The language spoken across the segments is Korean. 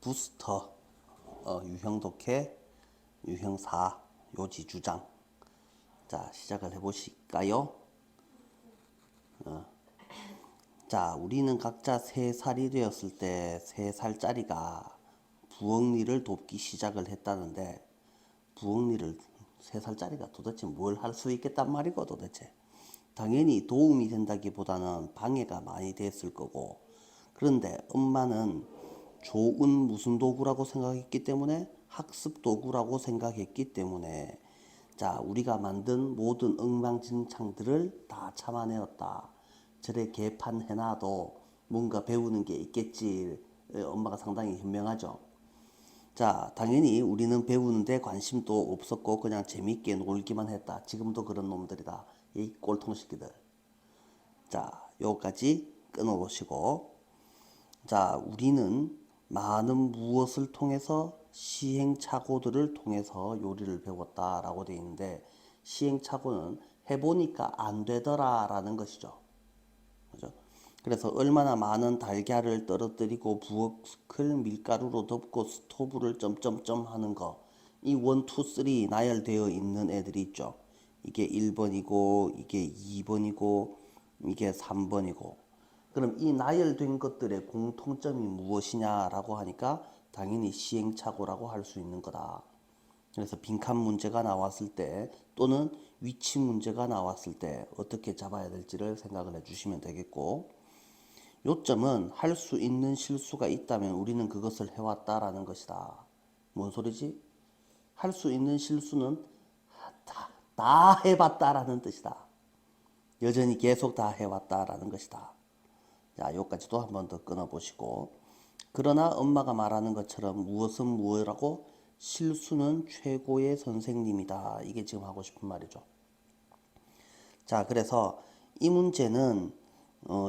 부스터, 유형 독해, 유형 4, 요지 주장. 자, 시작을 해보실까요? 자, 우리는 각자 3살이 되었을 때 3살짜리가 부엌일을 돕기 시작을 했다는데, 부엌일을 3살짜리가 도대체 뭘 할 수 있겠단 말이고 도대체. 당연히 도움이 된다기보다는 방해가 많이 됐을 거고, 그런데 엄마는 좋은 무슨 도구라고 생각했기 때문에, 학습 도구라고 생각했기 때문에, 자, 우리가 만든 모든 엉망진창들을 다 참아내었다. 저래 개판해놔도 뭔가 배우는 게 있겠지. 엄마가 상당히 현명하죠. 자, 당연히 우리는 배우는데 관심도 없었고 그냥 재밌게 놀기만 했다. 지금도 그런 놈들이다. 이 꼴통새끼들. 자, 요까지 끊어보시고, 자, 우리는 많은 무엇을 통해서 시행착오들을 통해서 요리를 배웠다라고 되어 있는데, 시행착오는 해보니까 안 되더라라는 것이죠. 그죠? 그래서 얼마나 많은 달걀을 떨어뜨리고 부엌을 밀가루로 덮고 스토브를 점점점 하는 거, 이 1, 2, 3 나열되어 있는 애들이 있죠. 이게 1번이고 이게 2번이고 이게 3번이고, 그럼 이 나열된 것들의 공통점이 무엇이냐라고 하니까 당연히 시행착오라고 할 수 있는 거다. 그래서 빈칸 문제가 나왔을 때 또는 위치 문제가 나왔을 때 어떻게 잡아야 될지를 생각을 해주시면 되겠고, 요점은 할 수 있는 실수가 있다면 우리는 그것을 해왔다라는 것이다. 뭔 소리지? 할 수 있는 실수는 다 해봤다라는 뜻이다. 여전히 계속 다 해왔다라는 것이다. 자, 요까지도 한 번 더 끊어보시고, 그러나 엄마가 말하는 것처럼 무엇은 무엇이라고, 실수는 최고의 선생님이다. 이게 지금 하고 싶은 말이죠. 자, 그래서 이 문제는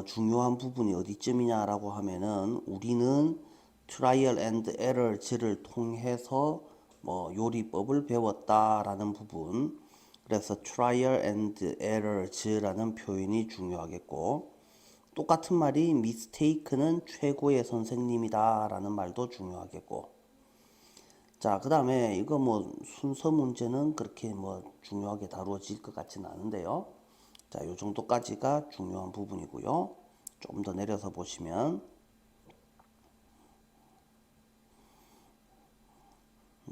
중요한 부분이 어디쯤이냐라고 하면은, 우리는 트라이얼 앤드 에러즈를 통해서 뭐 요리법을 배웠다라는 부분, 그래서 트라이얼 앤드 에러즈라는 표현이 중요하겠고, 똑같은 말이 미스테이크는 최고의 선생님이다 라는 말도 중요하겠고, 자, 그 다음에 이거 뭐 순서 문제는 그렇게 뭐 중요하게 다루어질 것 같지는 않은데요. 자, 요 정도까지가 중요한 부분이고요. 좀 더 내려서 보시면,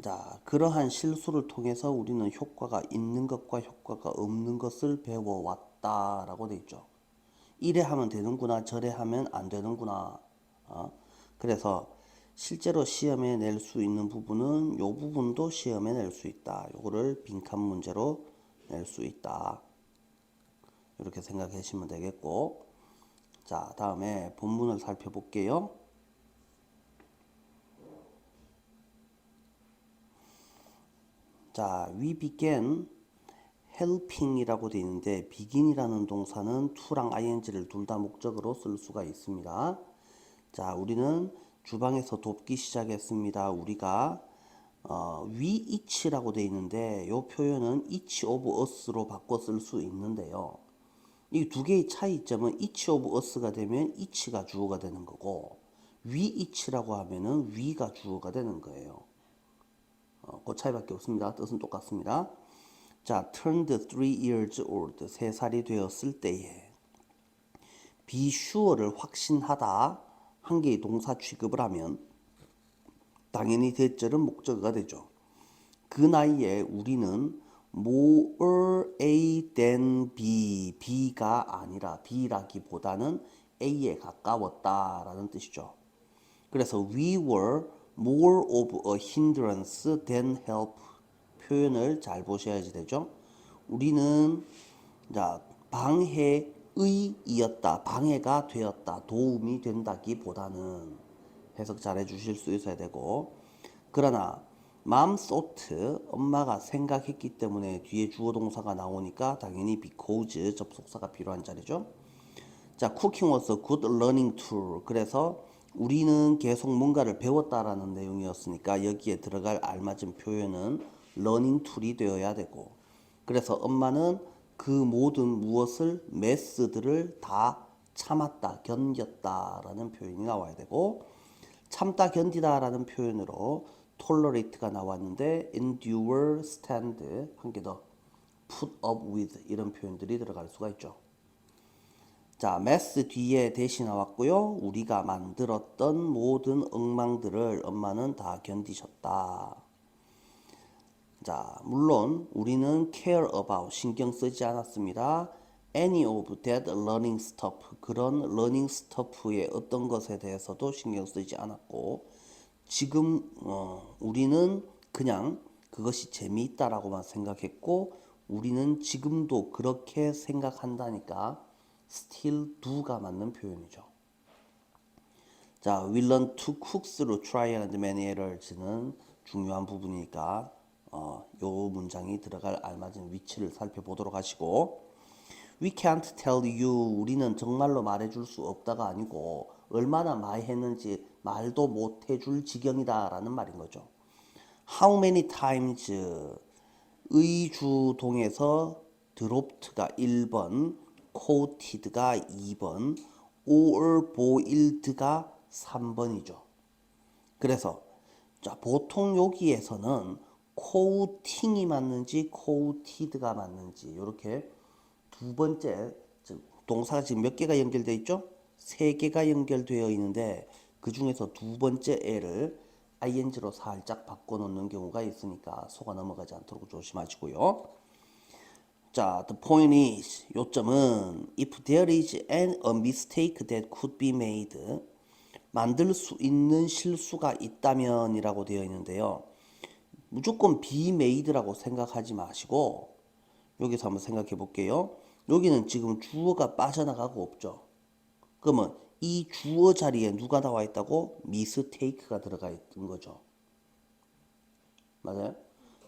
자, 그러한 실수를 통해서 우리는 효과가 있는 것과 효과가 없는 것을 배워왔다라고 돼 있죠. 이래 하면 되는구나, 저래 하면 안 되는구나. 그래서 실제로 시험에 낼 수 있는 부분은 요 부분도 시험에 낼 수 있다. 요거를 빈칸 문제로 낼 수 있다. 이렇게 생각하시면 되겠고, 자, 다음에 본문을 살펴볼게요. 자, we began helping이라고 되어 있는데, begin이라는 동사는 to랑 ing를 둘 다 목적으로 쓸 수가 있습니다. 자, 우리는 주방에서 돕기 시작했습니다. 우리가 we each라고 되어 있는데, 이 표현은 each of us로 바꿔 쓸 수 있는데요. 이 두 개의 차이점은 each of us가 되면 each가 주어가 되는 거고, we each라고 하면은 we가 주어가 되는 거예요. 그 차이밖에 없습니다. 뜻은 똑같습니다. 자, turned 3 years old, 3살이 되었을 때에, be sure를 확신하다 한 개의 동사 취급을 하면 당연히 대절은 목적어가 되죠. 그 나이에 우리는 more A than B, B가 아니라 B라기보다는 A에 가까웠다라는 뜻이죠. 그래서 we were more of a hindrance than help, 표현을 잘 보셔야지 되죠. 우리는 자, 방해의이었다, 방해가 되었다, 도움이 된다기보다는, 해석 잘 해주실 수 있어야 되고, 그러나 mom thought, 엄마가 생각했기 때문에 뒤에 주어 동사가 나오니까 당연히 because 접속사가 필요한 자리죠. 자, cooking was a good learning tool. 그래서 우리는 계속 뭔가를 배웠다라는 내용이었으니까 여기에 들어갈 알맞은 표현은 learning tool이 되어야 되고, 그래서 엄마는 그 모든 무엇을, 메스들을 다 참았다, 견뎠다라는 표현이 나와야 되고, 참다 견디다라는 표현으로 tolerate가 나왔는데 endure, stand 한 개 더 put up with 이런 표현들이 들어갈 수가 있죠. 자, mess 뒤에 대시 나왔고요. 우리가 만들었던 모든 엉망들을 엄마는 다 견디셨다. 자, 물론 우리는 care about 신경 쓰지 않았습니다. any of that learning stuff 그런 learning stuff의 어떤 것에 대해서도 신경 쓰지 않았고 지금 우리는 그냥 그것이 재미있다라고만 생각했고 우리는 지금도 그렇게 생각한다니까 still do가 맞는 표현이죠. 자, we learn to cook through trial and many errors는 중요한 부분이니까 요 문장이 들어갈 알맞은 위치를 살펴보도록 하시고 We can't tell you 우리는 정말로 말해줄 수 없다가 아니고 얼마나 많이 했는지 말도 못해줄 지경이다 라는 말인 거죠. How many times 의주동에서 dropped가 1번 quoted가 2번 or boiled가 3번이죠. 그래서 자, 보통 여기에서는 quoting이 맞는지 quoted가 맞는지 이렇게 두 번째 동사가 지금 몇 개가 연결되어 있죠? 세 개가 연결되어 있는데 그 중에서 두 번째 애를 ing로 살짝 바꿔놓는 경우가 있으니까 속아 넘어가지 않도록 조심하시고요. 자, the point is 요점은 if there is a mistake that could be made 만들 수 있는 실수가 있다면 이라고 되어 있는데요. 무조건 be made라고 생각하지 마시고 여기서 한번 생각해 볼게요. 여기는 지금 주어가 빠져나가고 없죠. 그러면 이 주어 자리에 누가 나와 있다고? mistake가 들어가 있는 거죠. 맞아요?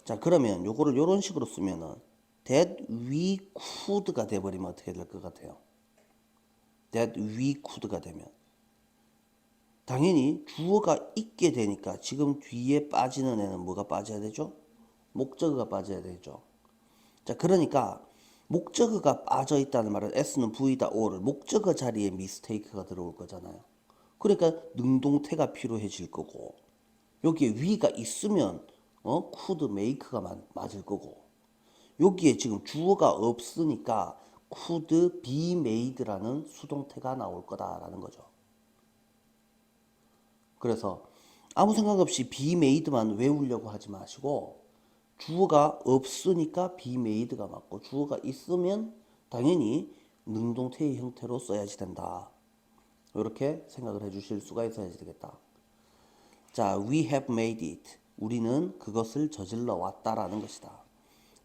자, 그러면 요거를 요런 식으로 쓰면은 that we could가 돼버리면 어떻게 될 것 같아요? that we could가 되면 당연히 주어가 있게 되니까 지금 뒤에 빠지는 애는 뭐가 빠져야 되죠? 목적어가 빠져야 되죠. 자, 그러니까 목적어가 빠져 있다는 말은 S는 V다 O를 목적어 자리에 mistake가 들어올 거잖아요. 그러니까 능동태가 필요해질 거고 여기에 we가 있으면 could make가 맞을 거고 여기에 지금 주어가 없으니까 could be made라는 수동태가 나올 거다라는 거죠. 그래서 아무 생각 없이 be made만 외우려고 하지 마시고 주어가 없으니까 be made가 맞고 주어가 있으면 당연히 능동태의 형태로 써야지 된다. 이렇게 생각을 해주실 수가 있어야지 되겠다. 자, we have made it. 우리는 그것을 저질러 왔다라는 것이다.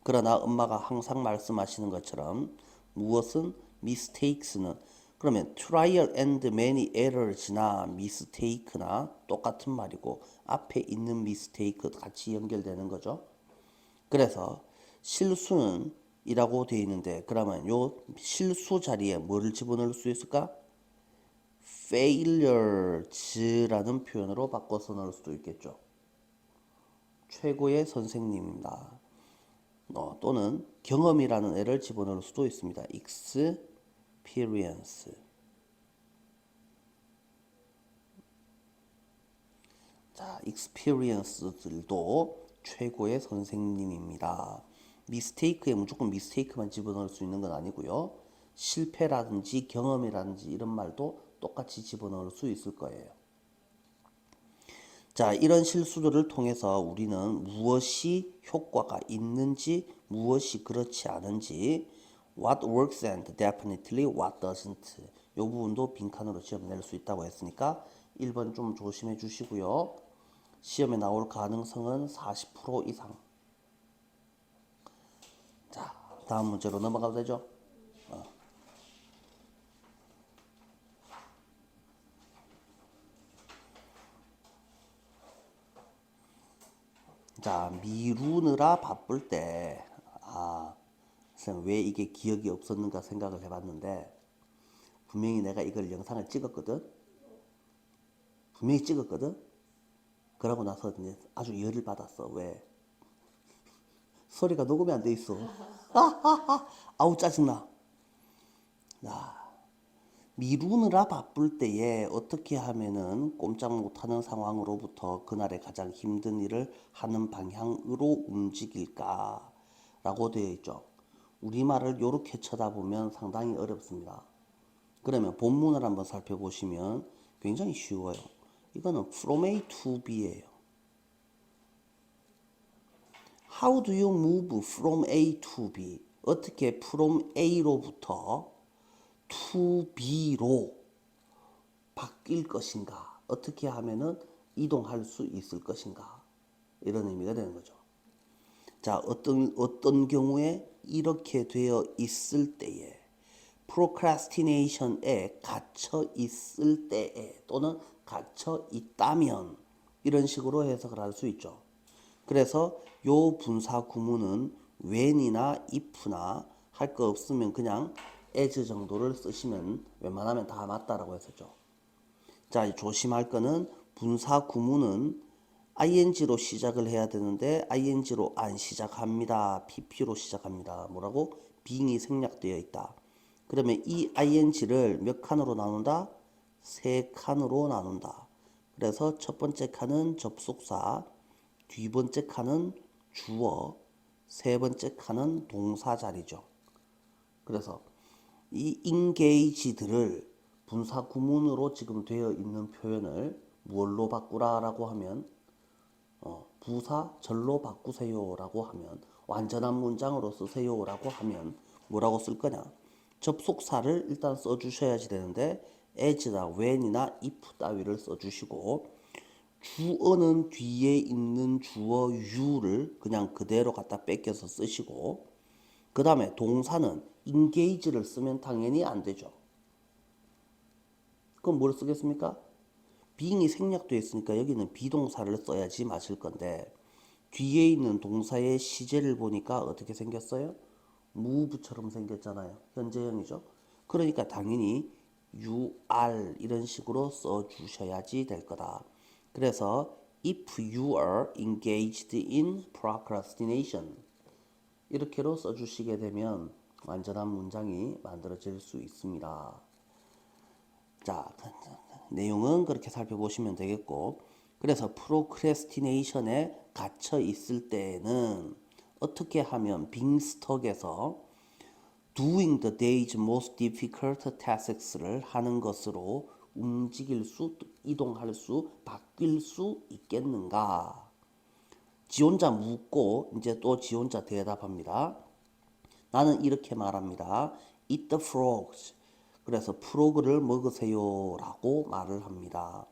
그러나 엄마가 항상 말씀하시는 것처럼 무엇은 mistakes는 그러면 trial and many errors나 mistake나 똑같은 말이고 앞에 있는 mistake 같이 연결되는 거죠. 그래서 실수는 이라고 되어 있는데 그러면 요 실수 자리에 뭐를 집어넣을 수 있을까? failures라는 표현으로 바꿔서 넣을 수도 있겠죠. 최고의 선생님입니다. 또는 경험이라는 애를 집어넣을 수도 있습니다. experience. 자, experience들도 최고의 선생님입니다. mistake에 무조건 mistake만 집어넣을 수 있는 건 아니고요. 실패라든지 경험이라든지 이런 말도 똑같이 집어넣을 수 있을 거예요. 자, 이런 실수들을 통해서 우리는 무엇이 효과가 있는지 무엇이 그렇지 않은지 what works and definitely what doesn't 이 부분도 빈칸으로 시험 낼 수 있다고 했으니까 1번 좀 조심해 주시고요. 시험에 나올 가능성은 40% 이상. 자, 다음 문제로 넘어가도 되죠? 자, 미루느라 바쁠 때, 선생님 왜 이게 기억이 없었는가 생각을 해봤는데, 분명히 내가 이걸 영상을 찍었거든? 분명히 찍었거든? 그러고 나서 이제 아주 열을 받았어. 왜? 소리가 녹음이 안 돼 있어. 아우, 짜증나. 미루느라 바쁠 때에 어떻게 하면은 꼼짝 못하는 상황으로부터 그날의 가장 힘든 일을 하는 방향으로 움직일까? 라고 되어 있죠. 우리말을 이렇게 쳐다보면 상당히 어렵습니다. 그러면 본문을 한번 살펴보시면 굉장히 쉬워요. 이거는 from A to B예요. How do you move from A to B? 어떻게 from A로부터 to B로 바뀔 것인가? 어떻게 하면은 이동할 수 있을 것인가? 이런 의미가 되는 거죠. 자, 어떤 경우에 이렇게 되어 있을 때에 procrastination에 갇혀 있을 때에 또는 갇혀 있다면 이런 식으로 해석을 할 수 있죠. 그래서 요 분사 구문은 when이나 if나 할 거 없으면 그냥 as 정도를 쓰시면 웬만하면 다 맞다라고 했었죠. 자, 조심할 거는 분사 구문은 ing로 시작을 해야 되는데 ing로 안 시작합니다. pp로 시작합니다. 뭐라고? being이 생략되어 있다. 그러면 이 ing를 몇 칸으로 나눈다? 세 칸으로 나눈다. 그래서 첫 번째 칸은 접속사, 두 번째 칸은 주어, 세 번째 칸은 동사 자리죠. 그래서 이 engage들을 분사 구문으로 지금 되어 있는 표현을 뭘로 바꾸라라고 하면 부사 절로 바꾸세요라고 하면 완전한 문장으로 쓰세요라고 하면 뭐라고 쓸 거냐? 접속사를 일단 써주셔야지 되는데 as나 when이나 if 따위를 써주시고 주어는 뒤에 있는 주어 you를 그냥 그대로 갖다 뺏겨서 쓰시고 그 다음에 동사는 engage를 쓰면 당연히 안 되죠. 그럼 뭘 쓰겠습니까? being이 생략되어 있으니까 여기는 비동사를 써야지 맞을 건데 뒤에 있는 동사의 시제를 보니까 어떻게 생겼어요? move처럼 생겼잖아요. 현재형이죠. 그러니까 당연히 you are 이런 식으로 써주셔야지 될 거다. 그래서 if you are engaged in procrastination 이렇게로 써주시게 되면 완전한 문장이 만들어질 수 있습니다. 자, 내용은 그렇게 살펴보시면 되겠고 그래서 프로크레스티네이션에 갇혀 있을 때에는 어떻게 하면 빙스톡에서 doing the day's most difficult tasks를 하는 것으로 움직일 수, 이동할 수, 바뀔 수 있겠는가? 지 혼자 묻고 이제 또 지 혼자 대답합니다. 나는 이렇게 말합니다. Eat the frogs. 그래서 프로그를 먹으세요 라고 말을 합니다.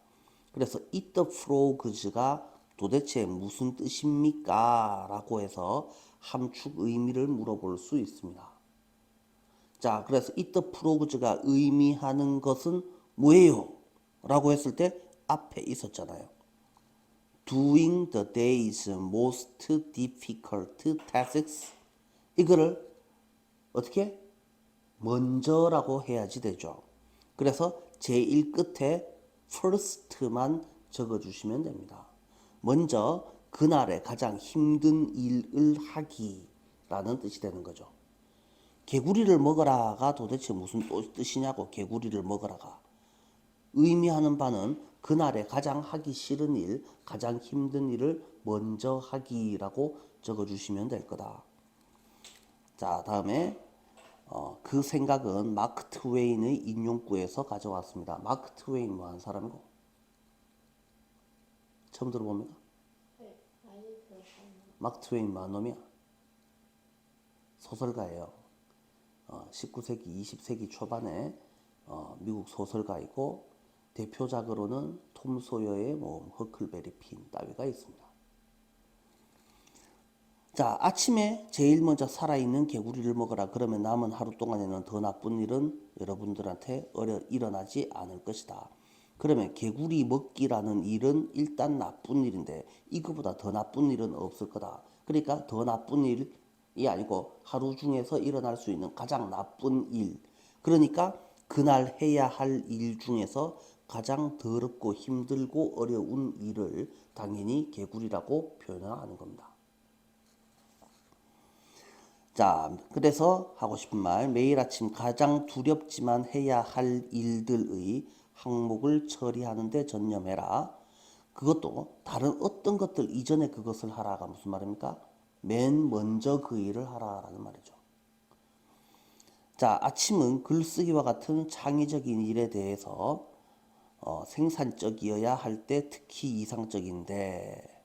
그래서 eat the frogs가 도대체 무슨 뜻입니까? 라고 해서 함축 의미를 물어볼 수 있습니다. 자, 그래서 eat the frogs가 의미하는 것은 뭐예요? 라고 했을 때 앞에 있었잖아요. doing the day's most difficult tasks 이거를 어떻게? 먼저라고 해야지 되죠. 그래서 제일 끝에 first만 적어주시면 됩니다. 먼저 그날의 가장 힘든 일을 하기라는 뜻이 되는 거죠. 개구리를 먹어라가 도대체 무슨 뜻이냐고 개구리를 먹어라가. 의미하는 바는 그날의 가장 하기 싫은 일, 가장 힘든 일을 먼저 하기라고 적어주시면 될 거다. 자, 다음에 그 생각은 마크 트웨인의 인용구에서 가져왔습니다. 마크 트웨인 뭐 한 사람이고? 처음 들어봅니까? 네, 많이 들었어요. 마크 트웨인 뭐 한 놈이야? 소설가예요. 19세기, 20세기 초반에 미국 소설가이고 대표작으로는 톰 소여의 뭐 허클베리 핀 따위가 있습니다. 자, 아침에 제일 먼저 살아있는 개구리를 먹어라. 그러면 남은 하루 동안에는 더 나쁜 일은 여러분들한테 일어나지 않을 것이다. 그러면 개구리 먹기라는 일은 일단 나쁜 일인데 이거보다 더 나쁜 일은 없을 거다. 그러니까 더 나쁜 일이 아니고 하루 중에서 일어날 수 있는 가장 나쁜 일. 그러니까 그날 해야 할 일 중에서 가장 더럽고 힘들고 어려운 일을 당연히 개구리라고 표현하는 겁니다. 자, 그래서 하고 싶은 말, 매일 아침 가장 두렵지만 해야 할 일들의 항목을 처리하는데 전념해라. 그것도 다른 어떤 것들 이전에 그것을 하라가 무슨 말입니까? 맨 먼저 그 일을 하라라는 말이죠. 자, 아침은 글쓰기와 같은 창의적인 일에 대해서 생산적이어야 할 때 특히 이상적인데,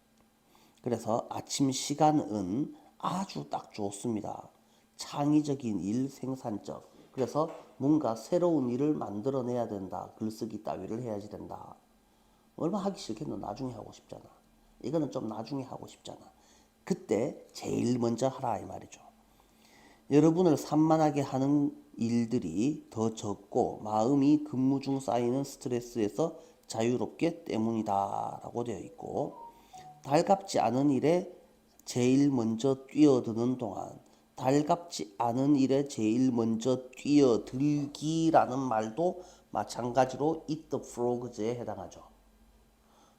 그래서 아침 시간은 아주 딱 좋습니다. 창의적인 일, 생산적. 그래서 뭔가 새로운 일을 만들어내야 된다. 글쓰기 따위를 해야지 된다. 얼마 하기 싫겠노? 나중에 하고 싶잖아. 이거는 좀 나중에 하고 싶잖아. 그때 제일 먼저 하라 이 말이죠. 여러분을 산만하게 하는 일들이 더 적고 마음이 근무 중 쌓이는 스트레스에서 자유롭게 때문이다 라고 되어 있고, 달갑지 않은 일에 제일 먼저 뛰어드는 동안, 달갑지 않은 일에 제일 먼저 뛰어들기라는 말도 마찬가지로 eat the frogs에 해당하죠.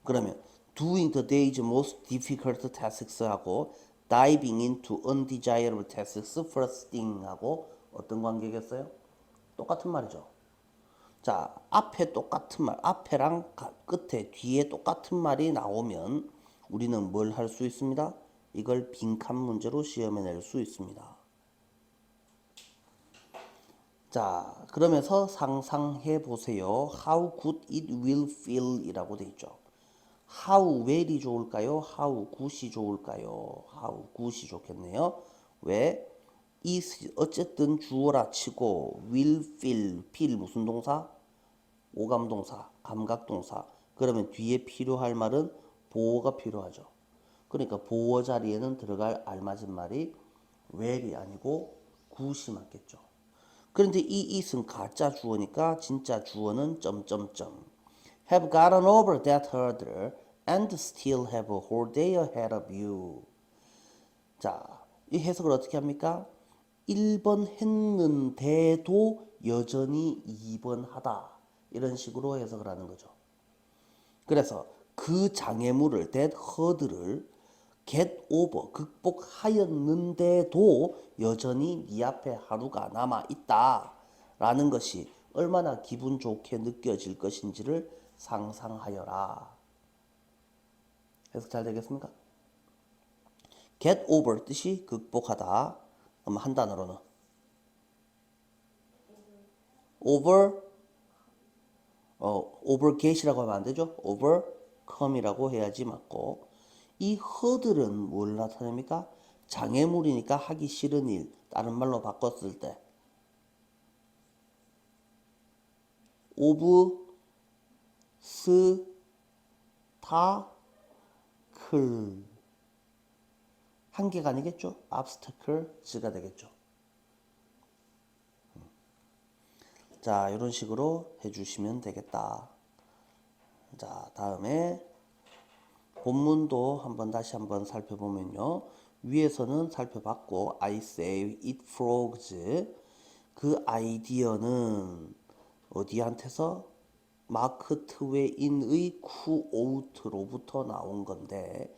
그러면 doing the day's most difficult tasks 하고 diving into undesirable tasks first thing 하고 어떤 관계겠어요? 똑같은 말이죠. 자, 앞에 똑같은 말, 앞에랑 끝에, 뒤에 똑같은 말이 나오면 우리는 뭘 할 수 있습니다? 이걸 빈칸 문제로 시험에 낼 수 있습니다. 자, 그러면서 상상해 보세요. How good it will feel 이라고 돼 있죠. How well이 좋을까요? How good이 좋을까요? How good이 좋겠네요. 왜? is 어쨌든 주어라 치고 will feel 무슨 동사? 오감동사, 감각동사. 그러면 뒤에 필요할 말은 보어가 필요하죠. 그러니까 보어 자리에는 들어갈 알맞은 말이 well이 아니고 good이 맞겠죠. 그런데 이 it은 가짜 주어니까 진짜 주어는 점점점. Have gotten over that hurdle and still have a whole day ahead of you. 자, 이 해석을 어떻게 합니까? 1번 했는데도 여전히 2번 하다. 이런 식으로 해석을 하는 거죠. 그래서 그 장애물을, that hurdle을 get over, 극복하였는데도 여전히 네 앞에 하루가 남아 있다. 라는 것이 얼마나 기분 좋게 느껴질 것인지를 상상하여라. 해석 잘 되겠습니까? get over 뜻이 극복하다. 그럼 한 단어로는 over, overget이라고 하면 안 되죠. overcome이라고 해야지 맞고, 이 허들은 뭘 나타냅니까? 장애물이니까 하기 싫은 일. 다른 말로 바꿨을 때 obstacle, 한계가 아니겠죠? obstacles가 되겠죠. 자, 이런 식으로 해주시면 되겠다. 자, 다음에 본문도 다시 한번 살펴보면요. 위에서는 살펴봤고, I say eat frogs. 그 아이디어는 어디한테서? 마크 트웨인의 쿠오우트로부터 나온 건데,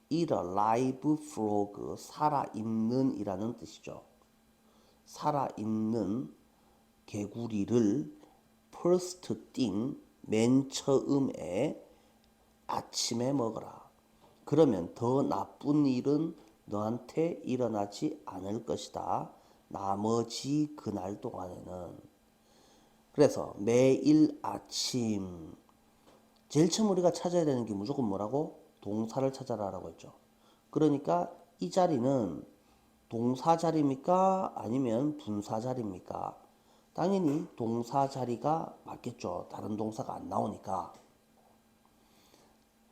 eat a live frog, 살아있는 이라는 뜻이죠. 살아있는 개구리를 first thing, 맨 처음에 아침에 먹어라. 그러면 더 나쁜 일은 너한테 일어나지 않을 것이다. 나머지 그날 동안에는. 그래서 매일 아침 제일 처음 우리가 찾아야 되는 게 무조건 뭐라고? 동사를 찾아라라고 했죠. 그러니까 이 자리는 동사 자리입니까? 아니면 분사 자리입니까? 당연히 동사 자리가 맞겠죠. 다른 동사가 안 나오니까.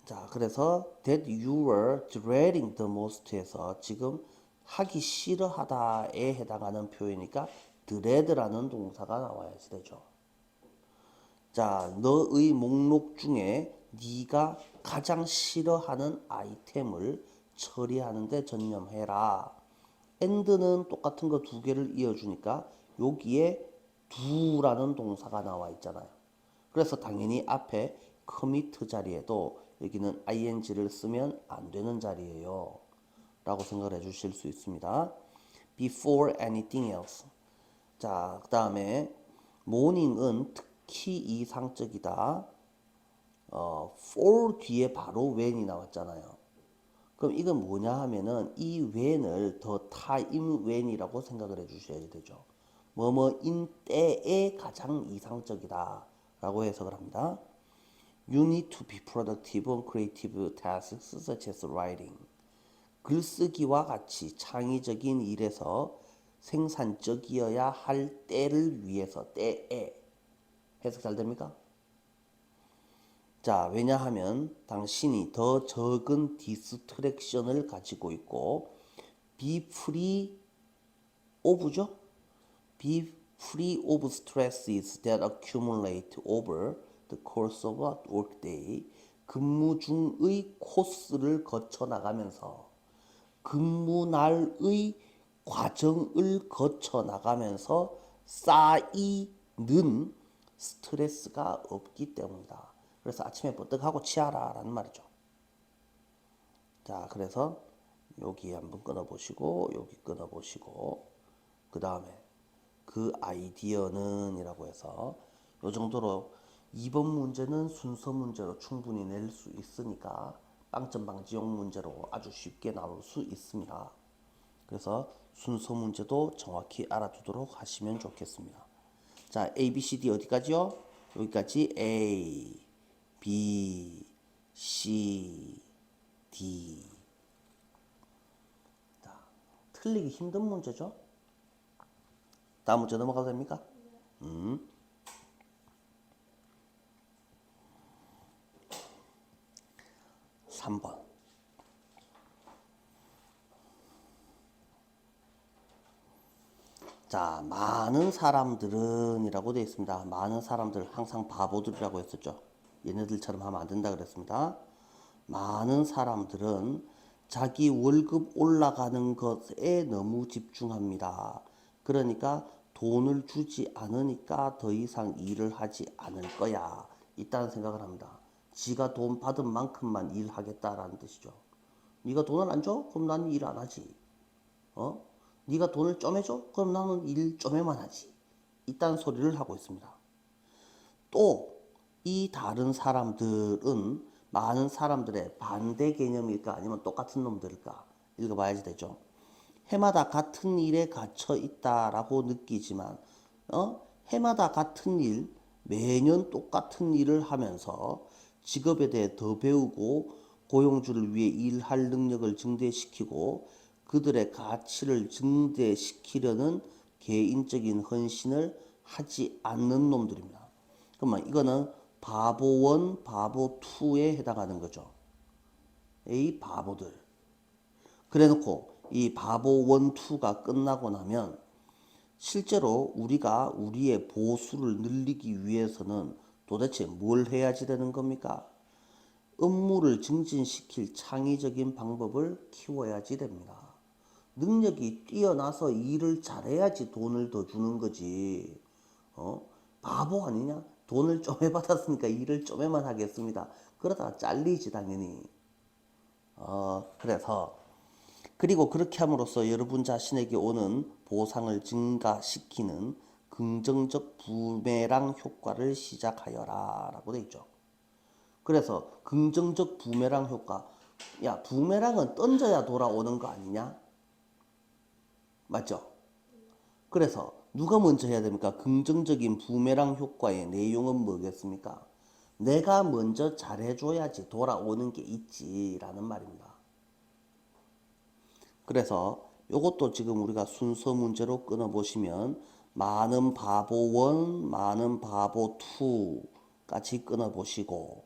자, 그래서 that you were dreading the most에서 지금 하기 싫어하다에 해당하는 표현이니까 dread라는 동사가 나와야지 되죠. 자, 너의 목록 중에 네가 가장 싫어하는 아이템을 처리하는데 전념해라. and는 똑같은 거 두 개를 이어주니까 여기에 do라는 동사가 나와 있잖아요. 그래서 당연히 앞에 commit 자리에도 여기는 ing를 쓰면 안 되는 자리예요. 라고 생각을 해 주실 수 있습니다. before anything else. 자, 그 다음에 morning은 특히 이상적이다. for 뒤에 바로 when이 나왔잖아요. 그럼 이건 뭐냐 하면은 이 when을 the time when이라고 생각을 해 주셔야 되죠. 뭐뭐인 때에 가장 이상적이다 라고 해석을 합니다. You need to be productive on creative tasks such as writing. 글쓰기와 같이 창의적인 일에서 생산적이어야 할 때를 위해서 때에 해석 잘 됩니까? 자, 왜냐하면 당신이 더 적은 디스트랙션을 가지고 있고 be free of죠? Be free of stresses that accumulate over the course of a workday. 근무 중의 코스를 거쳐 나가면서 근무날의 과정을 거쳐 나가면서 쌓이는 스트레스가 없기 때문이다. 그래서 아침에 버뜩하고 치아라 라는 말이죠. 자, 그래서 여기 한번 끊어보시고 여기 끊어보시고 그 다음에 그 아이디어는 이라고 해서 요 정도로 2번 문제는 순서 문제로 충분히 낼 수 있으니까 빵점 방지용 문제로 아주 쉽게 나올 수 있습니다. 그래서 순서 문제도 정확히 알아두도록 하시면 좋겠습니다. 자, A, B, C, D 어디까지요? 여기까지 A, B, C, D. 자, 틀리기 힘든 문제죠? 다음 문제 넘어가도 됩니까? 3번. 자, 많은 사람들은 이라고 되어 있습니다. 많은 사람들, 항상 바보들이라고 했었죠. 얘네들처럼 하면 안 된다 그랬습니다. 많은 사람들은 자기 월급 올라가는 것에 너무 집중합니다. 그러니까 돈을 주지 않으니까 더 이상 일을 하지 않을 거야. 있다는 생각을 합니다. 지가 돈 받은 만큼만 일하겠다라는 뜻이죠. 네가 돈을 안 줘? 그럼 나는 일 안 하지. 네가 돈을 좀 해줘? 그럼 나는 일 좀 해만 하지. 이딴 소리를 하고 있습니다. 또 이 다른 사람들은 많은 사람들의 반대 개념일까 아니면 똑같은 놈들일까 읽어봐야지 되죠. 해마다 같은 일에 갇혀 있다라고 느끼지만 해마다 같은 일, 매년 똑같은 일을 하면서 직업에 대해 더 배우고 고용주를 위해 일할 능력을 증대시키고 그들의 가치를 증대시키려는 개인적인 헌신을 하지 않는 놈들입니다. 그러면 이거는 바보 1, 바보 2에 해당하는 거죠. 이 바보들. 그래놓고 이 바보 1, 2가 끝나고 나면 실제로 우리가 우리의 보수를 늘리기 위해서는 도대체 뭘 해야지 되는 겁니까? 업무를 증진시킬 창의적인 방법을 키워야지 됩니다. 능력이 뛰어나서 일을 잘해야지 돈을 더 주는 거지. 바보 아니냐? 돈을 좀해 받았으니까 일을 좀해만 하겠습니다. 그러다가 잘리지 당연히. 그래서 그리고 그렇게 함으로써 여러분 자신에게 오는 보상을 증가시키는 긍정적 부메랑 효과를 시작하여라 라고 돼 있죠. 그래서 긍정적 부메랑 효과. 야, 부메랑은 던져야 돌아오는 거 아니냐? 맞죠? 그래서 누가 먼저 해야 됩니까? 긍정적인 부메랑 효과의 내용은 뭐겠습니까? 내가 먼저 잘해줘야지 돌아오는 게 있지라는 말입니다. 그래서 이것도 지금 우리가 순서 문제로 끊어보시면 많은 바보 1, 많은 바보 2까지 끊어보시고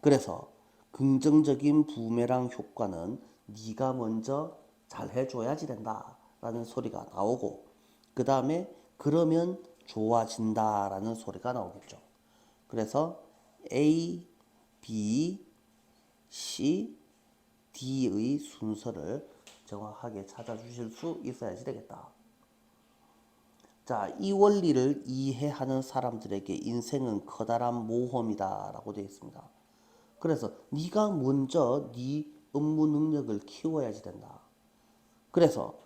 그래서 긍정적인 부메랑 효과는 네가 먼저 잘해줘야지 된다라는 소리가 나오고 그 다음에 그러면 좋아진다라는 소리가 나오겠죠. 그래서 A, B, C, D의 순서를 정확하게 찾아주실 수 있어야지 되겠다. 자, 이 원리를 이해하는 사람들에게 인생은 커다란 모험이다 라고 되어 있습니다. 그래서 네가 먼저 네 업무 능력을 키워야지 된다. 그래서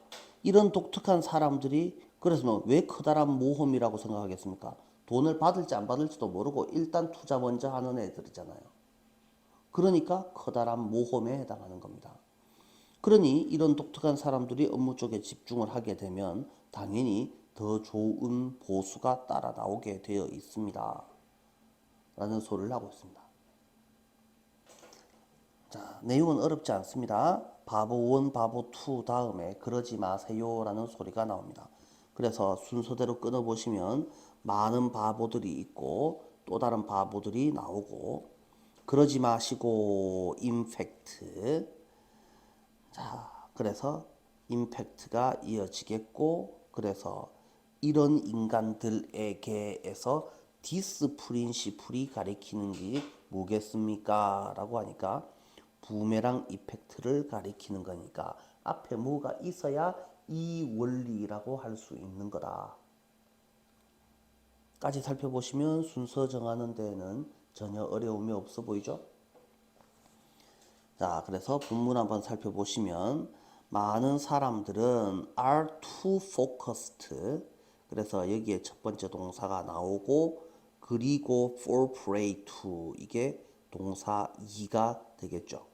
이런 독특한 사람들이 그래서 왜 커다란 모험이라고 생각하겠습니까? 돈을 받을지 안 받을지도 모르고 일단 투자 먼저 하는 애들이잖아요. 그러니까 커다란 모험에 해당하는 겁니다. 그러니 이런 독특한 사람들이 업무 쪽에 집중을 하게 되면 당연히 더 좋은 보수가 따라 나오게 되어 있습니다. 라는 소리를 하고 있습니다. 자, 내용은 어렵지 않습니다. 바보 1, 바보 2 다음에 그러지 마세요 라는 소리가 나옵니다. 그래서 순서대로 끊어보시면 많은 바보들이 있고 또 다른 바보들이 나오고 그러지 마시고 임팩트. 자, 그래서 임팩트가 이어지겠고 그래서 이런 인간들에게에서 디스 프린시플이 가리키는 게 뭐겠습니까? 라고 하니까 부메랑 이펙트를 가리키는 거니까 앞에 뭐가 있어야 이 원리라고 할 수 있는 거다. 까지 살펴보시면 순서 정하는 데에는 전혀 어려움이 없어 보이죠? 자, 그래서 본문 한번 살펴보시면 많은 사람들은 are too focused. 그래서 여기에 첫 번째 동사가 나오고 그리고 for prey to 이게 동사 2가 되겠죠.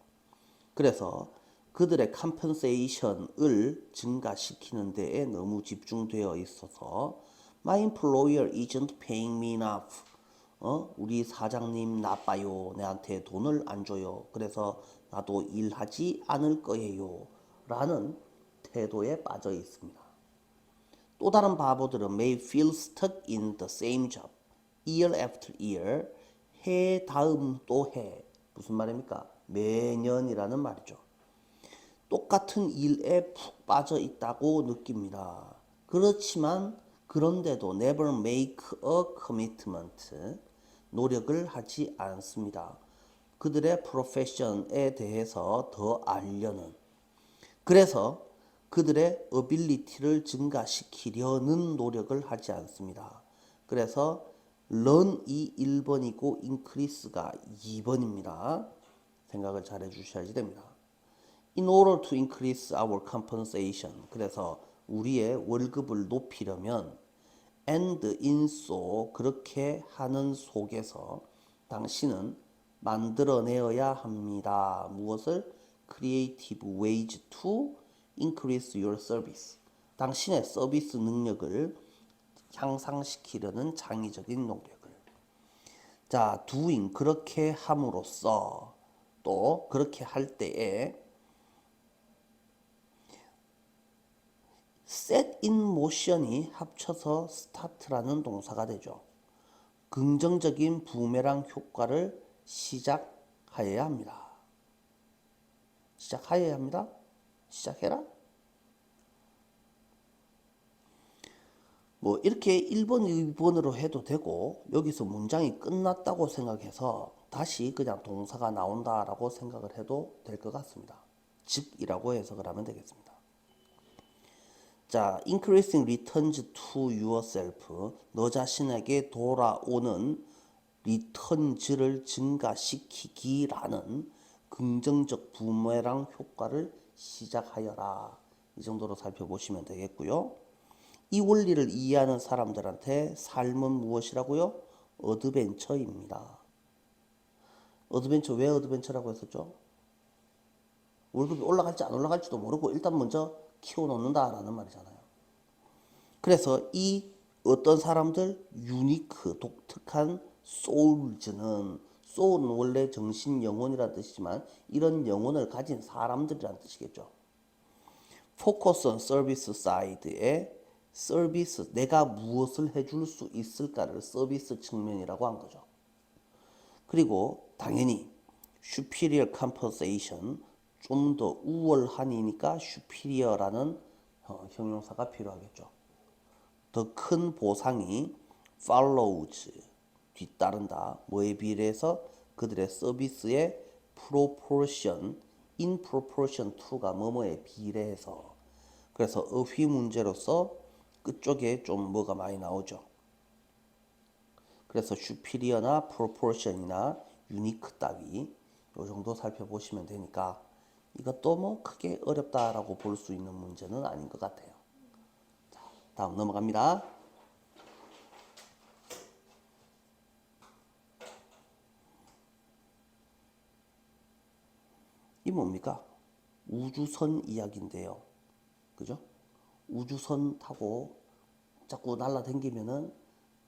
그래서 그들의 compensation을 증가시키는 데에 너무 집중되어 있어서 my employer isn't paying me enough. 우리 사장님 나빠요. 내한테 돈을 안 줘요. 그래서 나도 일하지 않을 거예요. 라는 태도에 빠져 있습니다. 또 다른 바보들은 may feel stuck in the same job year after year. 해 다음 또 해. 무슨 말입니까? 매년이라는 말이죠. 똑같은 일에 푹 빠져 있다고 느낍니다. 그렇지만 그런데도 never make a commitment. 노력을 하지 않습니다. 그들의 프로페션에 대해서 더 알려는. 그래서 그들의 어빌리티를 증가시키려는 노력을 하지 않습니다. 그래서 learn이 1번이고 increase가 2번입니다. 생각을 잘 해주셔야지 됩니다. In order to increase our compensation. 그래서 우리의 월급을 높이려면 and in so 그렇게 하는 속에서 당신은 만들어내어야 합니다. 무엇을? Creative ways to increase your service. 당신의 서비스 능력을 향상시키려는 창의적인 노력을. 자, doing 그렇게 함으로써 또 그렇게 할 때에 set in motion이 합쳐서 start라는 동사가 되죠. 긍정적인 부메랑 효과를 시작하여야 합니다. 시작하여야 합니다. 시작해라. 뭐 이렇게 1번, 2번으로 해도 되고 여기서 문장이 끝났다고 생각해서 다시 그냥 동사가 나온다라고 생각을 해도 될 것 같습니다. 즉이라고 해석을 하면 되겠습니다. 자, increasing returns to yourself. 너 자신에게 돌아오는 returns를 증가시키기라는 긍정적 부메랑 효과를 시작하여라. 이 정도로 살펴보시면 되겠고요. 이 원리를 이해하는 사람들한테 삶은 무엇이라고요? 어드벤처입니다. 어드벤처, 왜 어드벤처라고 했었죠? 월급이 올라갈지 안 올라갈지도 모르고 일단 먼저 키워놓는다라는 말이잖아요. 그래서 이 어떤 사람들 유니크 독특한 소울즈는 소울은 원래 정신 영혼이라는 뜻이지만 이런 영혼을 가진 사람들이라는 뜻이겠죠. 포커스 on 서비스 사이드에 서비스 내가 무엇을 해줄 수 있을까를 서비스 측면이라고 한 거죠. 그리고 당연히 superior compensation 좀 더 우월한이니까 superior라는 형용사가 필요하겠죠. 더 큰 보상이 follows 뒤따른다. 뭐에 비례해서 그들의 서비스의 proportion in proportion to가 뭐뭐에 비례해서. 그래서 어휘 문제로서 끝쪽에 좀 뭐가 많이 나오죠. 그래서 superior나 proportion이나 unique 따위 요 정도 살펴보시면 되니까 이것도 뭐 크게 어렵다라고 볼 수 있는 문제는 아닌 것 같아요. 다음 넘어갑니다. 이 뭡니까? 우주선 이야기인데요. 그죠? 우주선 타고 자꾸 날아다니면은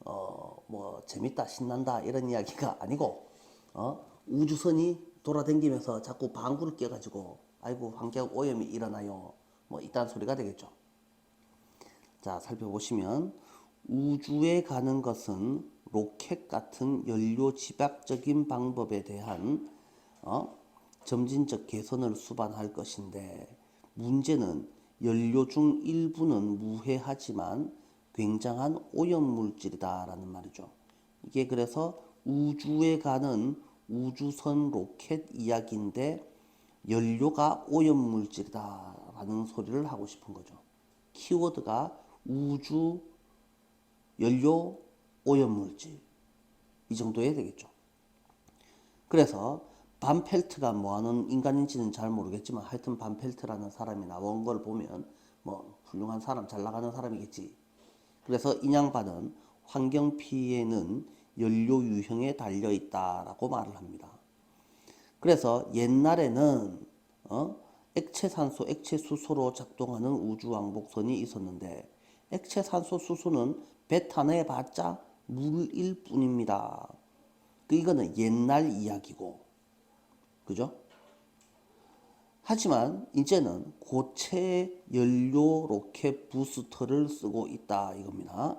뭐 재밌다 신난다 이런 이야기가 아니고 우주선이 돌아다니면서 자꾸 방구를 껴가지고 아이고 환경 오염이 일어나요 뭐 이딴 소리가 되겠죠. 자, 살펴보시면 우주에 가는 것은 로켓 같은 연료 집약적인 방법에 대한 점진적 개선을 수반할 것인데 문제는 연료 중 일부는 무해하지만 굉장한 오염물질이다라는 말이죠. 이게 그래서 우주에 가는 우주선 로켓 이야기인데 연료가 오염물질이다라는 소리를 하고 싶은 거죠. 키워드가 우주 연료 오염물질 이 정도 해야 되겠죠. 그래서 반펠트가 뭐하는 인간인지는 잘 모르겠지만 하여튼 반펠트라는 사람이 나온 걸 보면 뭐 훌륭한 사람 잘 나가는 사람이겠지. 그래서 인양반은 환경 피해는 연료 유형에 달려 있다라고 말을 합니다. 그래서 옛날에는 액체 산소, 액체 수소로 작동하는 우주 왕복선이 있었는데 액체 산소 수소는 배 탄에 봤자 물일 뿐입니다. 이거는 옛날 이야기고, 그죠? 하지만 이제는 고체 연료 로켓 부스터를 쓰고 있다 이겁니다.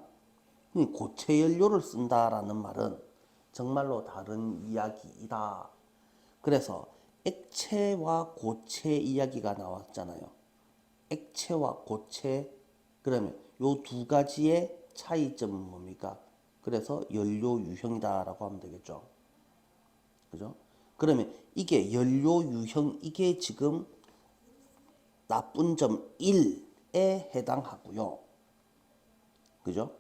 고체 연료를 쓴다라는 말은 정말로 다른 이야기이다. 그래서 액체와 고체 이야기가 나왔잖아요. 액체와 고체, 그러면 요 두 가지의 차이점은 뭡니까? 그래서 연료 유형이다라고 하면 되겠죠. 그죠? 그러면 이게 연료 유형, 이게 지금 나쁜 점 1에 해당하고요. 그죠?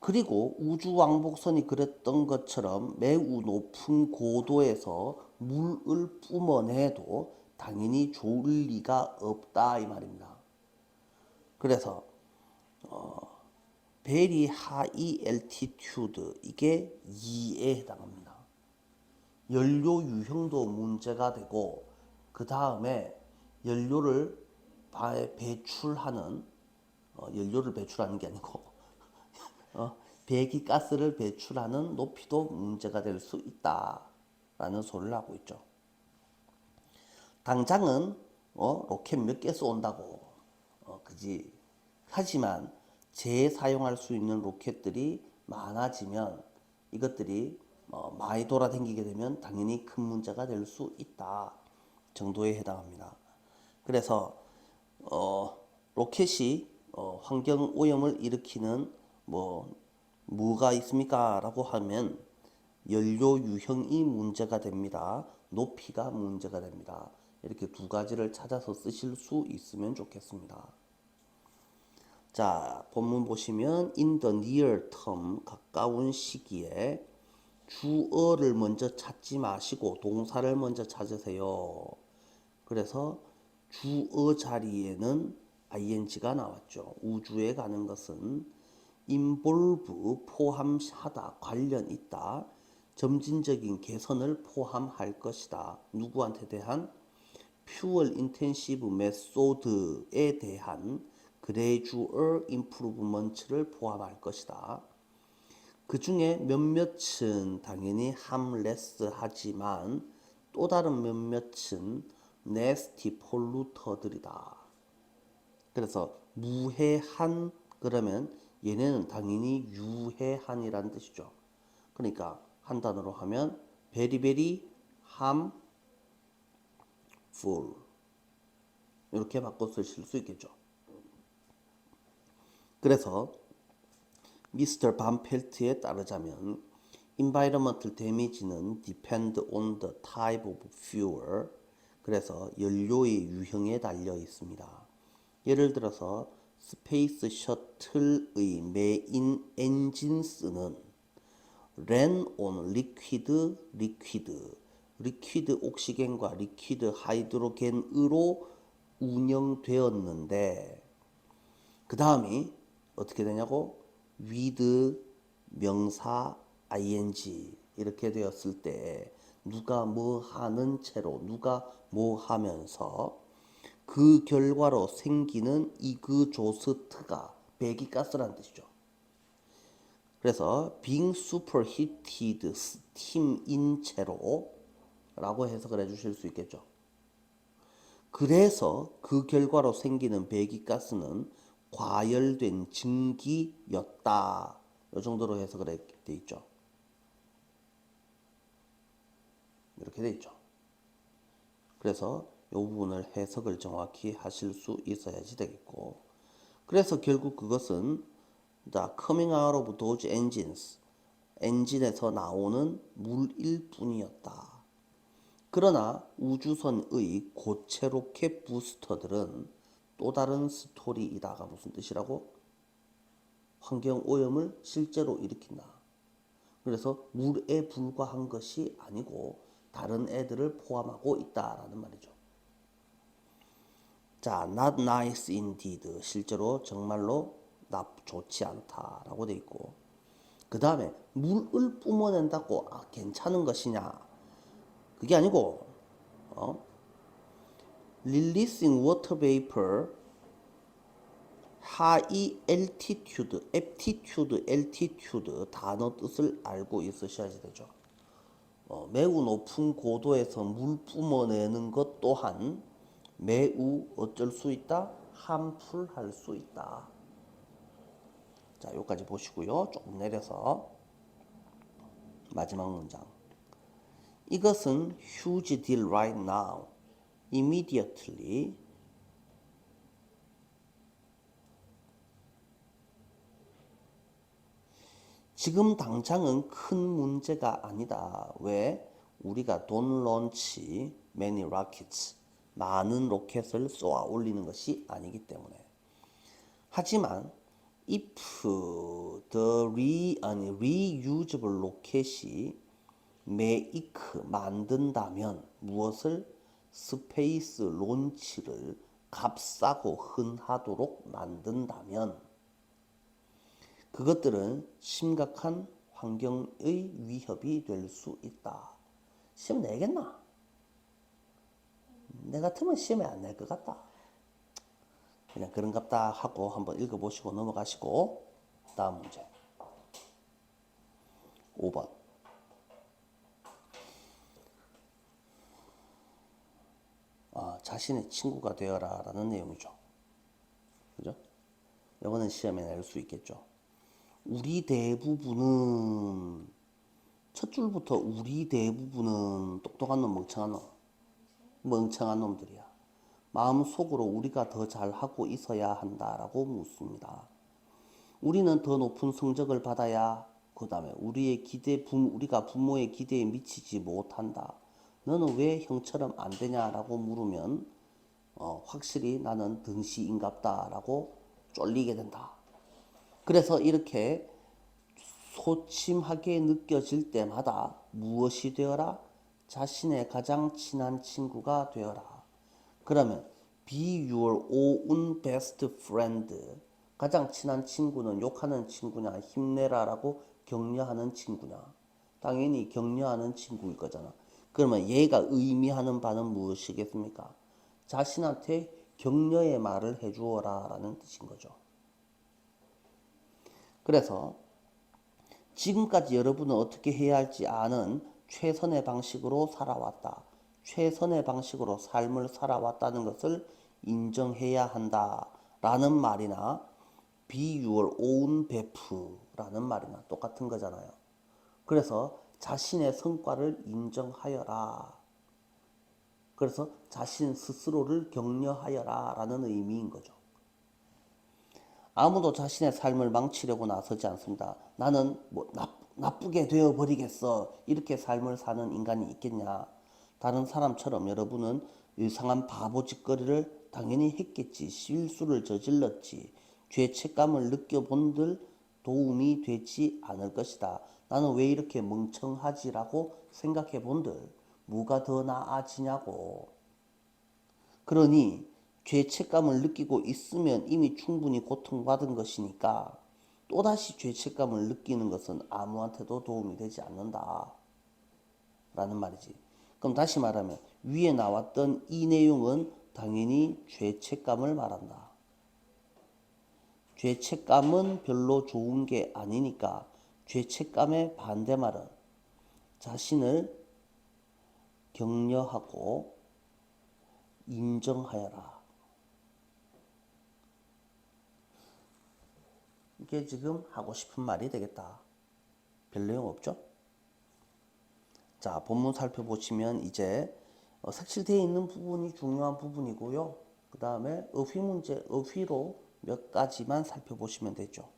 그리고 우주왕복선이 그랬던 것처럼 매우 높은 고도에서 물을 뿜어내도 당연히 좋을 리가 없다 이 말입니다. 그래서 very high altitude 이게 2에 해당합니다. 연료 유형도 문제가 되고 그 다음에 연료를 배출하는 연료를 배출하는 게 아니고 배기가스를 배출하는 높이도 문제가 될 수 있다라는 소리를 하고 있죠. 당장은 로켓 몇 개 쏜다고 그지. 하지만 재사용할 수 있는 로켓들이 많아지면 이것들이 많이 돌아다니게 되면 당연히 큰 문제가 될 수 있다 정도에 해당합니다. 그래서 로켓이 환경 오염을 일으키는 뭐가 있습니까? 라고 하면 연료 유형이 문제가 됩니다. 높이가 문제가 됩니다. 이렇게 두 가지를 찾아서 쓰실 수 있으면 좋겠습니다. 자, 본문 보시면 in the near term 가까운 시기에 주어를 먼저 찾지 마시고 동사를 먼저 찾으세요. 그래서 주어 자리에는 ing가 나왔죠. 우주에 가는 것은 involve 포함하다, 관련 있다, 점진적인 개선을 포함할 것이다. 누구한테 대한? fuel intensive method에 대한 gradual improvement를 포함할 것이다. 그 중에 몇몇은 당연히 harmless 하지만 또 다른 몇몇은 nasty polluter들이다. 그래서 무해한 그러면 얘네는 당연히 유해한이라는 뜻이죠. 그러니까 한 단어로 하면 very very harmful 이렇게 바꿔 쓰실 수 있겠죠. 그래서 미스터 반펠트에 따르자면 environmental damage는 depend on the type of fuel 그래서 연료의 유형에 달려 있습니다. 예를 들어서 스페이스 셔틀의 메인 엔진스는 ran on 리퀴드 옥시겐과 리퀴드 하이드로겐으로 운영되었는데 그 다음이 어떻게 되냐고? with 명사 ing 이렇게 되었을 때 누가 뭐 하는 채로 누가 뭐 하면서 그 결과로 생기는 이그조스트가 배기가스라는 뜻이죠. 그래서 being superheated steam인 채로 라고 해석을 해주실 수 있겠죠. 그래서 그 결과로 생기는 배기가스는 과열된 증기였다. 이 정도로 해석을 돼 있죠. 이렇게 돼 있죠. 그래서 이 부분을 해석을 정확히 하실 수 있어야지 되겠고, 그래서 결국 그것은 coming out of those engines, 엔진에서 나오는 물일 뿐이었다. 그러나 우주선의 고체 로켓 부스터들은 또 다른 스토리이다가 무슨 뜻이라고? 환경 오염을 실제로 일으킨다. 그래서 물에 불과한 것이 아니고 다른 애들을 포함하고 있다라는 말이죠. 자, not nice indeed. 실제로 정말로 좋지 않다라고 돼 있고, 그 다음에 물을 뿜어낸다고 괜찮은 것이냐? 그게 아니고 releasing water vapor high altitude, aptitude, altitude 단어 뜻을 알고 있으셔야 되죠. 매우 높은 고도에서 물 뿜어내는 것 또한 매우 어쩔 수 있다? 함풀할 수 있다. 자, 여기까지 보시고요. 조금 내려서 마지막 문장. 이것은 huge deal right now. Immediately. 지금 당장은 큰 문제가 아니다. 왜? 우리가 don't launch many rockets. 많은 로켓을 쏘아 올리는 것이 아니기 때문에. 하지만 if the reusable 로켓이 make 만든다면 무엇을? 스페이스 론치를 값싸고 흔하도록 만든다면 그것들은 심각한 환경의 위협이 될 수 있다. 시험 내겠나? 내 같으면 시험에 안 낼 것 같다. 그냥 그런갑다 하고 한번 읽어보시고 넘어가시고 다음 문제 5번. 자신의 친구가 되어라 라는 내용이죠. 그죠? 이거는 시험에 낼 수 있겠죠. 우리 대부분은 첫 줄부터 우리 대부분은 똑똑한 놈 멍청한 놈들이야. 마음속으로 우리가 더 잘하고 있어야 한다라고 묻습니다. 우리는 더 높은 성적을 받아야, 그 다음에 우리가 부모의 기대에 미치지 못한다. 너는 왜 형처럼 안 되냐라고 물으면 확실히 나는 등시인갑다라고 쫄리게 된다. 그래서 이렇게 소침하게 느껴질 때마다 무엇이 되어라? 자신의 가장 친한 친구가 되어라. 그러면 be your own best friend. 가장 친한 친구는 욕하는 친구냐, 힘내라라고 격려하는 친구냐? 당연히 격려하는 친구일 거잖아. 그러면 얘가 의미하는 바는 무엇이겠습니까? 자신한테 격려의 말을 해주어라 라는 뜻인 거죠. 그래서 지금까지 여러분은 어떻게 해야 할지 아는 최선의 방식으로 살아왔다. 최선의 방식으로 삶을 살아왔다는 것을 인정해야 한다 라는 말이나 be your own 베프라는 말이나 똑같은 거잖아요. 그래서 자신의 성과를 인정하여라. 그래서 자신 스스로를 격려하여라 라는 의미인 거죠. 아무도 자신의 삶을 망치려고 나서지 않습니다. 나는 나쁘게 되어버리겠어. 이렇게 삶을 사는 인간이 있겠냐. 다른 사람처럼 여러분은 이상한 바보 짓거리를 당연히 했겠지. 실수를 저질렀지. 죄책감을 느껴본들 도움이 되지 않을 것이다. 나는 왜 이렇게 멍청하지라고 생각해 본들 뭐가 더 나아지냐고. 그러니 죄책감을 느끼고 있으면 이미 충분히 고통받은 것이니까 또다시 죄책감을 느끼는 것은 아무한테도 도움이 되지 않는다 라는 말이지. 그럼 다시 말하면 위에 나왔던 이 내용은 당연히 죄책감을 말한다. 죄책감은 별로 좋은 게 아니니까 죄책감의 반대말은 자신을 격려하고 인정하여라. 이게 지금 하고 싶은 말이 되겠다. 별 내용 없죠? 자, 본문 살펴보시면 이제 색칠되어 있는 부분이 중요한 부분이고요. 그 다음에 어휘 문제, 어휘로 몇 가지만 살펴보시면 되죠.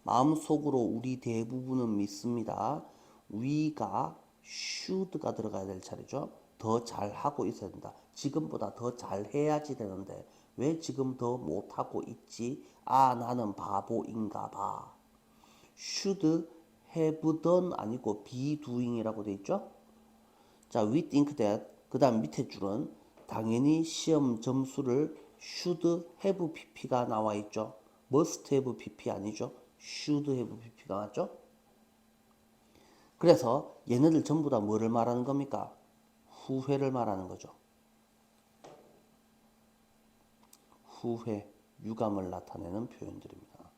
마음속으로 우리 대부분은 믿습니다. we가 should가 들어가야 될 차례죠. 더 잘하고 있어야 된다. 지금보다 더 잘해야지 되는데 왜 지금 더 못하고 있지? 아, 나는 바보인가 봐. should have done 아니고 be doing이라고 돼 있죠. 자, we think that 그 다음 밑에 줄은 당연히 시험 점수를 should have pp가 나와 있죠. must have pp 아니죠. should have pp가 맞죠. 그래서 얘네들 전부 다 뭐를 말하는 겁니까? 후회를 말하는 거죠. 후회, 유감을 나타내는 표현들입니다.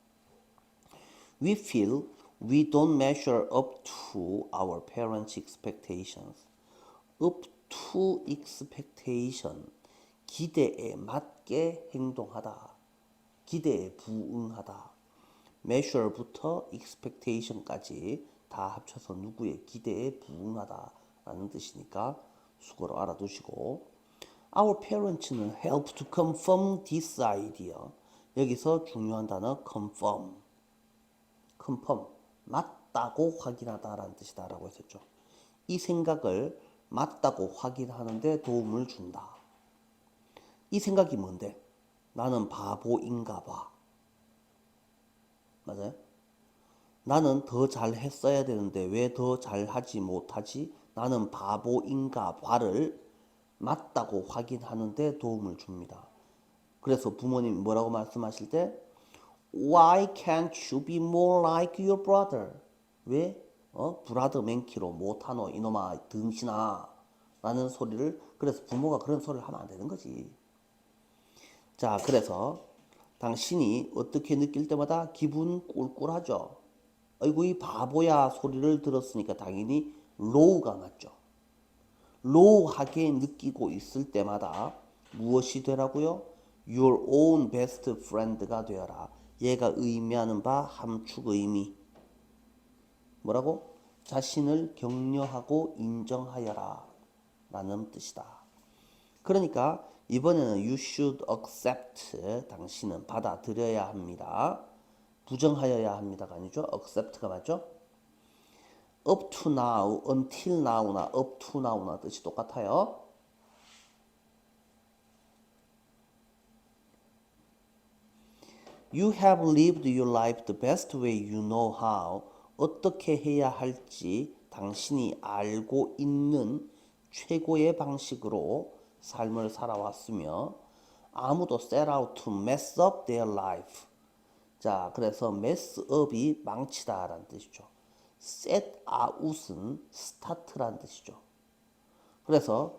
We feel we don't measure up to our parents' expectations. up to expectation, 기대에 맞게 행동하다. 기대에 부응하다. measure부터 expectation까지 다 합쳐서 누구의 기대에 부응하다 라는 뜻이니까 수고로 알아두시고 Our parents는 help to confirm this idea. 여기서 중요한 단어 confirm. confirm, 맞다고 확인하다라는 뜻이다 라고 했었죠. 이 생각을 맞다고 확인하는데 도움을 준다. 이 생각이 뭔데? 나는 바보인가 봐. 맞아요? 나는 더 잘했어야 되는데 왜 더 잘하지 못하지? 나는 바보인가 봐를 맞다고 확인하는데 도움을 줍니다. 그래서 부모님 뭐라고 말씀하실 때 Why can't you be more like your brother? 왜? 브라더 맨키로 못하노 이놈아 등신아 라는 소리를 그래서 부모가 그런 소리를 하면 안 되는 거지. 자, 그래서 당신이 어떻게 느낄 때마다 기분 꿀꿀하죠. 아이고 이 바보야 소리를 들었으니까 당연히 로우가 맞죠. 로우하게 느끼고 있을 때마다 무엇이 되라고요? Your own best friend가 되어라. 얘가 의미하는 바 함축 의미. 뭐라고? 자신을 격려하고 인정하여라 라는 뜻이다. 그러니까 이번에는 you should accept, 당신은 받아들여야 합니다. 부정하여야 합니다가 아니죠. accept가 맞죠? up to now, until now나 up to now나 뜻이 똑같아요. You have lived your life the best way you know how. 어떻게 해야 할지 당신이 알고 있는 최고의 방식으로 삶을 살아왔으며 아무도 set out to mess up their life. 자, 그래서 mess up이 망치다라는 뜻이죠. set out은 start라는 뜻이죠. 그래서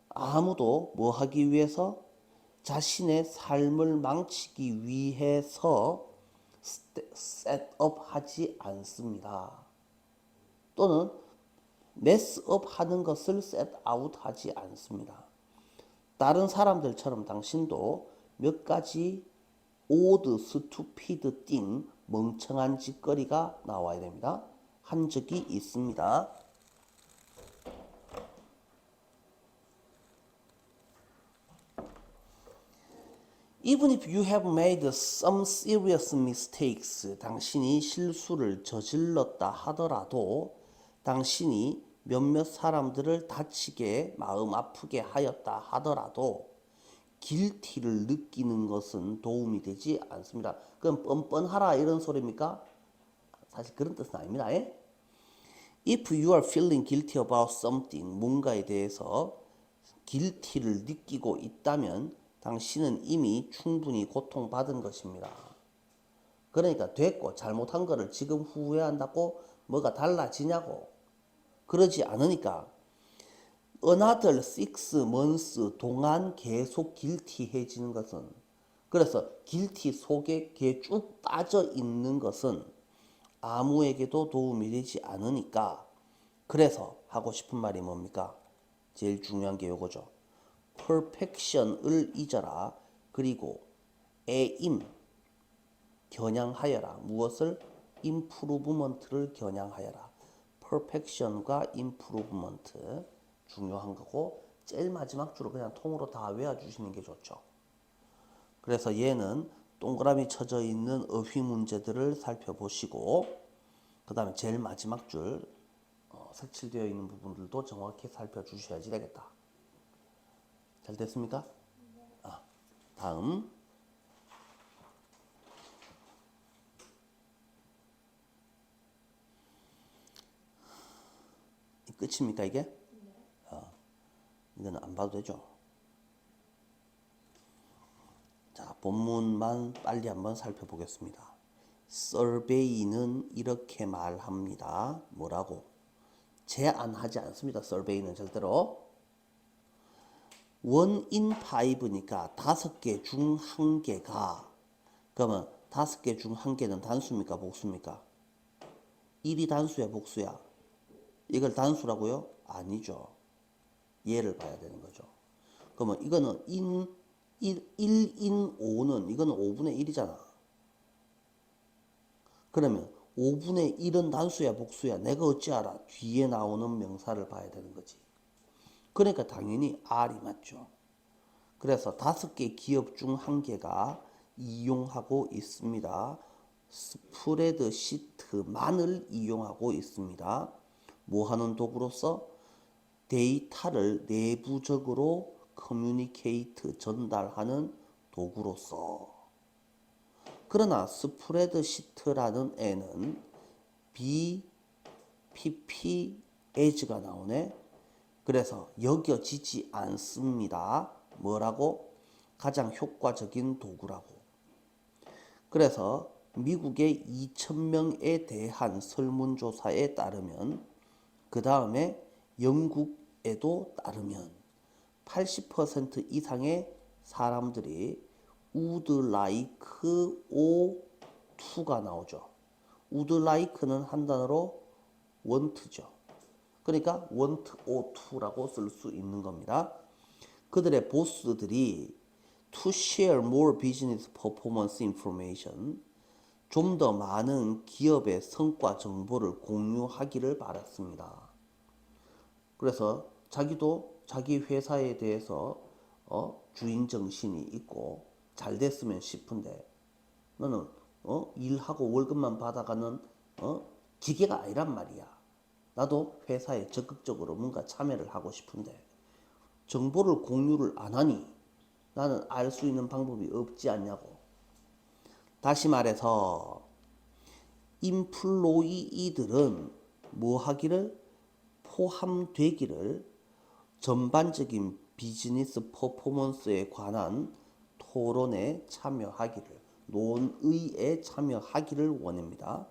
아무도 뭐 하기 위해서 자신의 삶을 망치기 위해서 set up 하지 않습니다. 또는 mess up 하는 것을 set out 하지 않습니다. 다른 사람들처럼 당신도 몇 가지 odd, stupid thing, 멍청한 짓거리가 나와야 됩니다. 한 적이 있습니다. Even if you have made some serious mistakes, 당신이 실수를 저질렀다 하더라도 당신이 몇몇 사람들을 다치게 마음 아프게 하였다 하더라도 guilty를 느끼는 것은 도움이 되지 않습니다. 그럼 뻔뻔하라 이런 소리입니까? 사실 그런 뜻은 아닙니다. If you are feeling guilty about something, 뭔가에 대해서 guilty를 느끼고 있다면 당신은 이미 충분히 고통받은 것입니다. 그러니까 됐고 잘못한 거를 지금 후회한다고 뭐가 달라지냐고. 그러지 않으니까 another 6 months 동안 계속 guilty해지는 것은, 그래서 guilty 속에 쭉 빠져 있는 것은 아무에게도 도움이 되지 않으니까, 그래서 하고 싶은 말이 뭡니까? 제일 중요한 게 요거죠. perfection을 잊어라. 그리고 aim 겨냥하여라. 무엇을? improvement를 겨냥하여라. perfection과 improvement 중요한 거고, 제일 마지막 줄을 그냥 통으로 다 외워주시는 게 좋죠. 그래서 얘는 동그라미 쳐져 있는 어휘 문제들을 살펴보시고, 그 다음에 제일 마지막 줄 색칠되어 있는 부분들도 정확히 살펴주셔야지 되겠다. 잘 됐습니까? 다음 끝입니까 이게? 이거는 안 봐도 되죠? 자, 본문만 빨리 한번 살펴보겠습니다. survey는 이렇게 말합니다. 뭐라고? 제안하지 않습니다. survey는 절대로. 1 in 5니까 5개 중 1개가, 그러면 5개 중 1개는 단수입니까? 복수입니까? 1이 단수야, 복수야? 이걸 단수라고요? 아니죠. 얘를 봐야 되는 거죠. 그러면 이거는 1 in 5는 이거는 5분의 1이잖아. 그러면 5분의 1은 단수야, 복수야? 내가 어찌 알아? 뒤에 나오는 명사를 봐야 되는 거지. 그러니까 당연히 R이 맞죠. 그래서 5개 기업 중 1개가 이용하고 있습니다. 스프레드시트만을 이용하고 있습니다. 뭐 하는 도구로서? 데이터를 내부적으로 커뮤니케이트 전달하는 도구로서. 그러나 스프레드시트라는 애는 BPP as가 나오네. 그래서 여겨지지 않습니다. 뭐라고? 가장 효과적인 도구라고. 그래서 미국의 2,000명에 대한 설문조사에 따르면, 그 다음에 영국에도 따르면 80% 이상의 사람들이 would like O2가 나오죠. would like는 한 단어로 want죠. 그러니까 want O2라고 쓸 수 있는 겁니다. 그들의 보스들이 to share more business performance information, 좀 더 많은 기업의 성과 정보를 공유하기를 바랐습니다. 그래서 자기도 자기 회사에 대해서 주인 정신이 있고 잘 됐으면 싶은데, 너는 일하고 월급만 받아가는 기계가 아니란 말이야. 나도 회사에 적극적으로 뭔가 참여를 하고 싶은데 정보를 공유를 안 하니 나는 알 수 있는 방법이 없지 않냐고. 다시 말해서 인플로이들은 뭐 하기를? 포함되기를, 전반적인 비즈니스 퍼포먼스에 관한 토론에 참여하기를, 논의에 참여하기를 원합니다.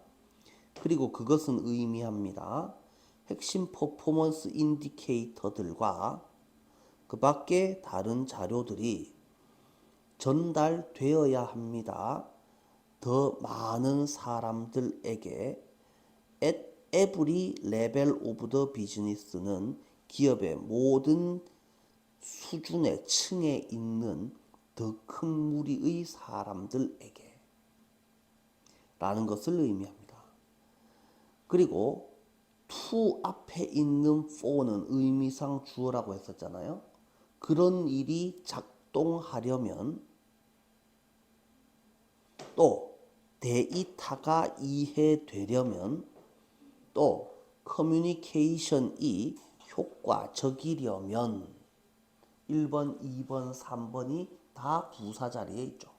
그리고 그것은 의미합니다. 핵심 퍼포먼스 인디케이터들과 그 밖에 다른 자료들이 전달되어야 합니다. 더 많은 사람들에게 at every level of the business는 기업의 모든 수준의 층에 있는 더 큰 무리의 사람들에게 라는 것을 의미합니다. 그리고 to 앞에 있는 for는 의미상 주어라고 했었잖아요. 그런 일이 작동하려면 또 데이터가 이해되려면 또 커뮤니케이션이 효과적이려면 1번, 2번, 3번이 다 부사 자리에 있죠.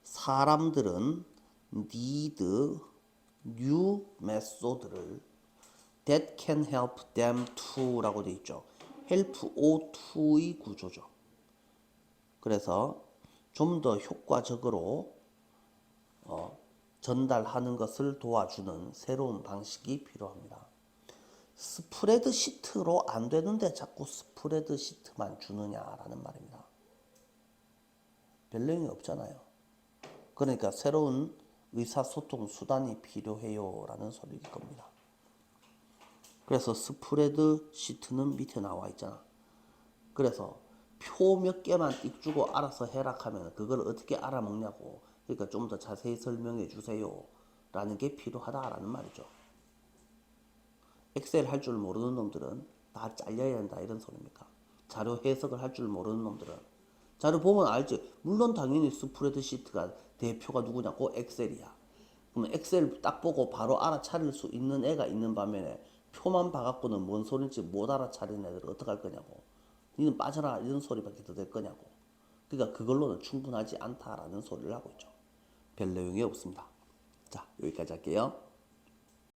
사람들은 need new method를 that can help them to 라고 되어 있죠. help O2의 구조죠. 그래서 좀 더 효과적으로 전달하는 것을 도와주는 새로운 방식이 필요합니다. 스프레드시트로 안 되는데 자꾸 스프레드시트만 주느냐라는 말입니다. 별 내용이 없잖아요. 그러니까 새로운 의사소통 수단이 필요해요 라는 소리일 겁니다. 그래서 스프레드시트는 밑에 나와 있잖아. 그래서 표 몇 개만 띡 주고 알아서 해라 하면 그걸 어떻게 알아먹냐고. 그러니까 좀 더 자세히 설명해 주세요 라는 게 필요하다라는 말이죠. 엑셀 할 줄 모르는 놈들은 다 잘려야 한다 이런 소리입니까? 자료 해석을 할 줄 모르는 놈들은 자료 보면 알지. 물론 당연히 스프레드시트가 대표가 누구냐고 엑셀이야. 그러면 엑셀 딱 보고 바로 알아차릴 수 있는 애가 있는 반면에 표만 봐갖고는 뭔 소린지 못 알아차리는 애들은 어떡할 거냐고. 니는 빠져라 이런 소리밖에 더 될 거냐고. 그러니까 그걸로는 충분하지 않다라는 소리를 하고 있죠. 별 내용이 없습니다. 자, 여기까지 할게요.